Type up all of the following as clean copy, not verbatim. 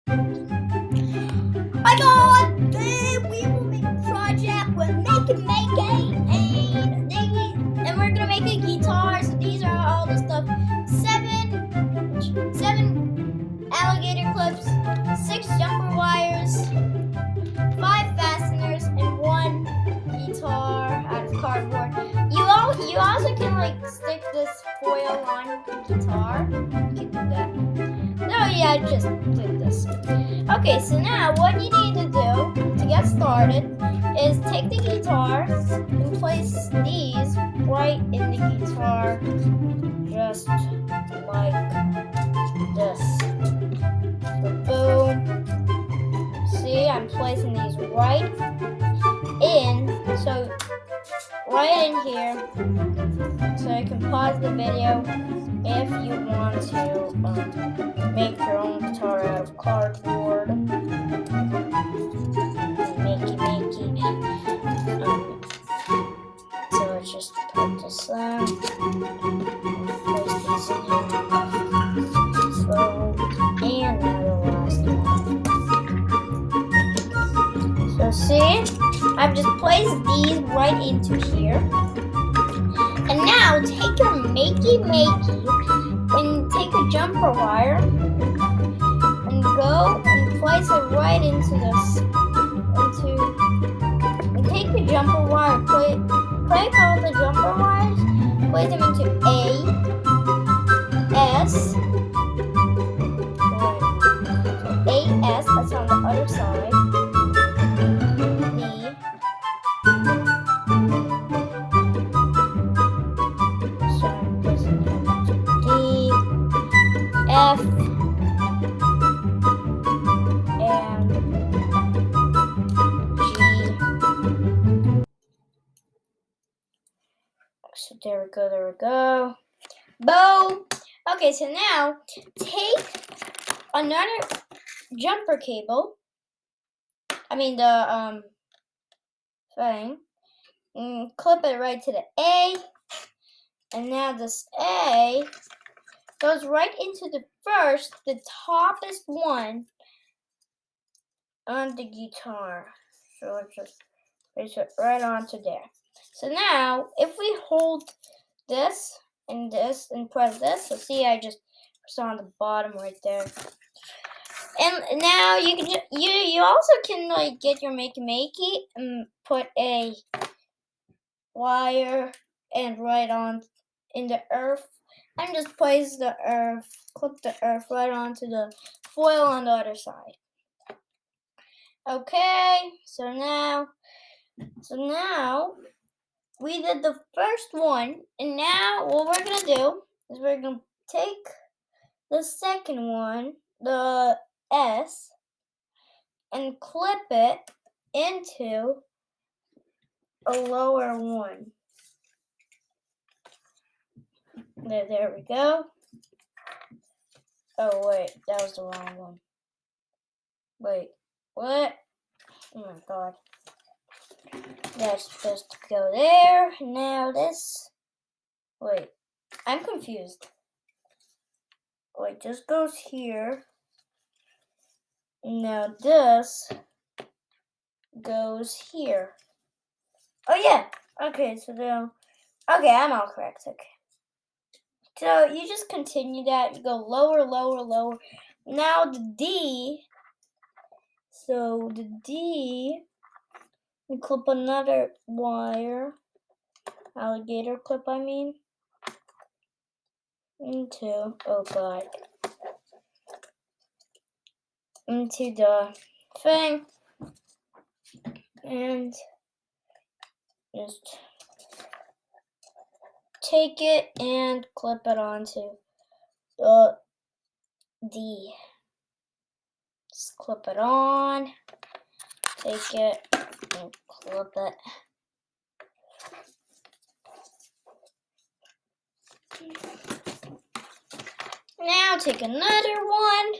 Hi guys, we will make a project with makey, and we're gonna make a guitar. So these are all the stuff: seven alligator clips, 6 jumper wires, 5 fasteners, and 1 guitar out of cardboard. You also can like stick this foil on the guitar. You can do that. No, yeah, just click this. Okay, so now what you need to do to get started is take the guitar and place these right in the guitar, just like this. So boom. See, I'm placing these right in, so right in here, so you can pause the video if you want to make your own guitar out of cardboard. So let's just put this on. Place these in here. So, and now the last one. So see, I've just placed these right into here. And now take your makey and take a jumper wire and go and place it right into this. And take the jumper wire, break all the jumper wires, place them into A, S, that's on the other side, B, so I'm placing them into D, F, and G. So there we go. Boom! Okay, so now take another jumper cable. I mean the thing. And clip it right to the A. And now this A goes right into the toppest one on the guitar. So let's just place it right onto there. So now if we hold this and press this, so see I just press on the bottom right there. And now you can you also can like get your makey and put a wire and right on in the earth and just place the earth, clip the earth right onto the foil on the other side. Okay, so now we did the first one, and now what we're gonna do is we're gonna take the second one, the S, and clip it into a lower one. There we go. Oh wait, that was the wrong one. Wait, what? Oh my god. That's supposed to go there. Now this. Wait, I'm confused. Wait, this goes here. Now this goes here. Oh yeah. Okay, so now. Okay, I'm all correct. Okay. So you just continue that. You go lower, lower, lower. Now the D. So the D. You clip another wire. Alligator clip, I mean. Into, oh god. Into the thing. And just take it and clip it onto the D. Just clip it on. Take it and clip it. Now take another one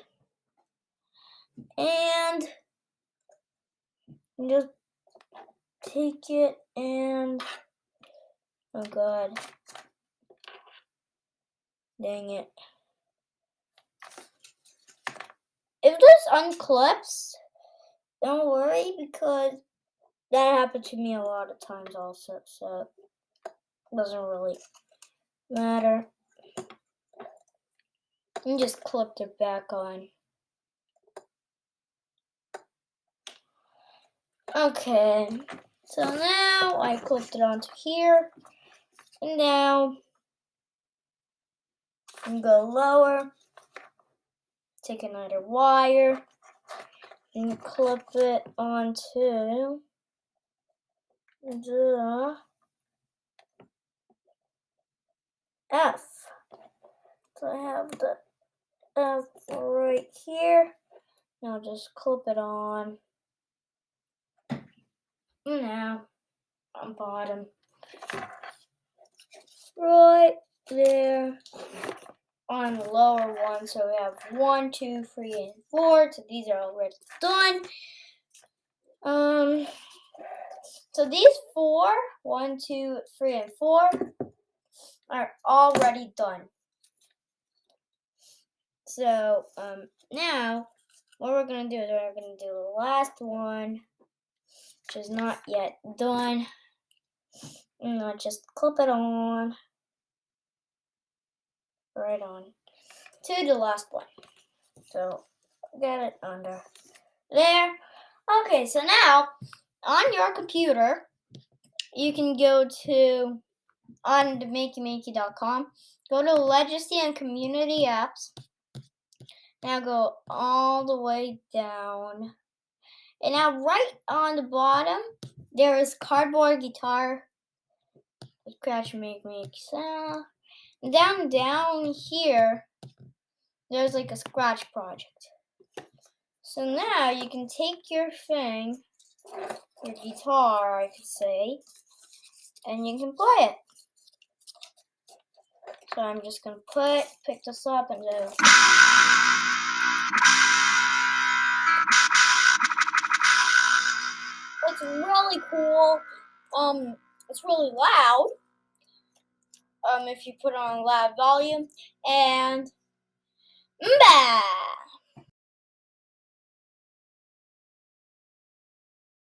and just take it and, oh god, dang it. if this unclips, don't worry because that happened to me a lot of times also, so it doesn't really matter. And just clipped it back on. Okay, so now I clipped it onto here, and now I'm gonna go lower, take another wire, and clip it onto the F. So I have the F right here. Now just clip it on. Now on bottom. Right there on the lower one. So we have 1, 2, 3, and 4. So these are already done. So these 4, 1, 2, 3, and 4 are already done. So now what we're gonna do is we're gonna do the last one, which is not yet done. And I'll just clip it on, right on to the last one. So get it under there. Okay, so now on your computer, you can go to on the makey.com. Go to Legacy and Community Apps. Now go all the way down. And now right on the bottom, there is cardboard guitar. Scratch, make sound. Down here, there's like a scratch project. So now you can take your thing, your guitar, I could say, and you can play it. So I'm just gonna pick this up and do. It's really cool. It's really loud. If you put it on loud volume, and bah!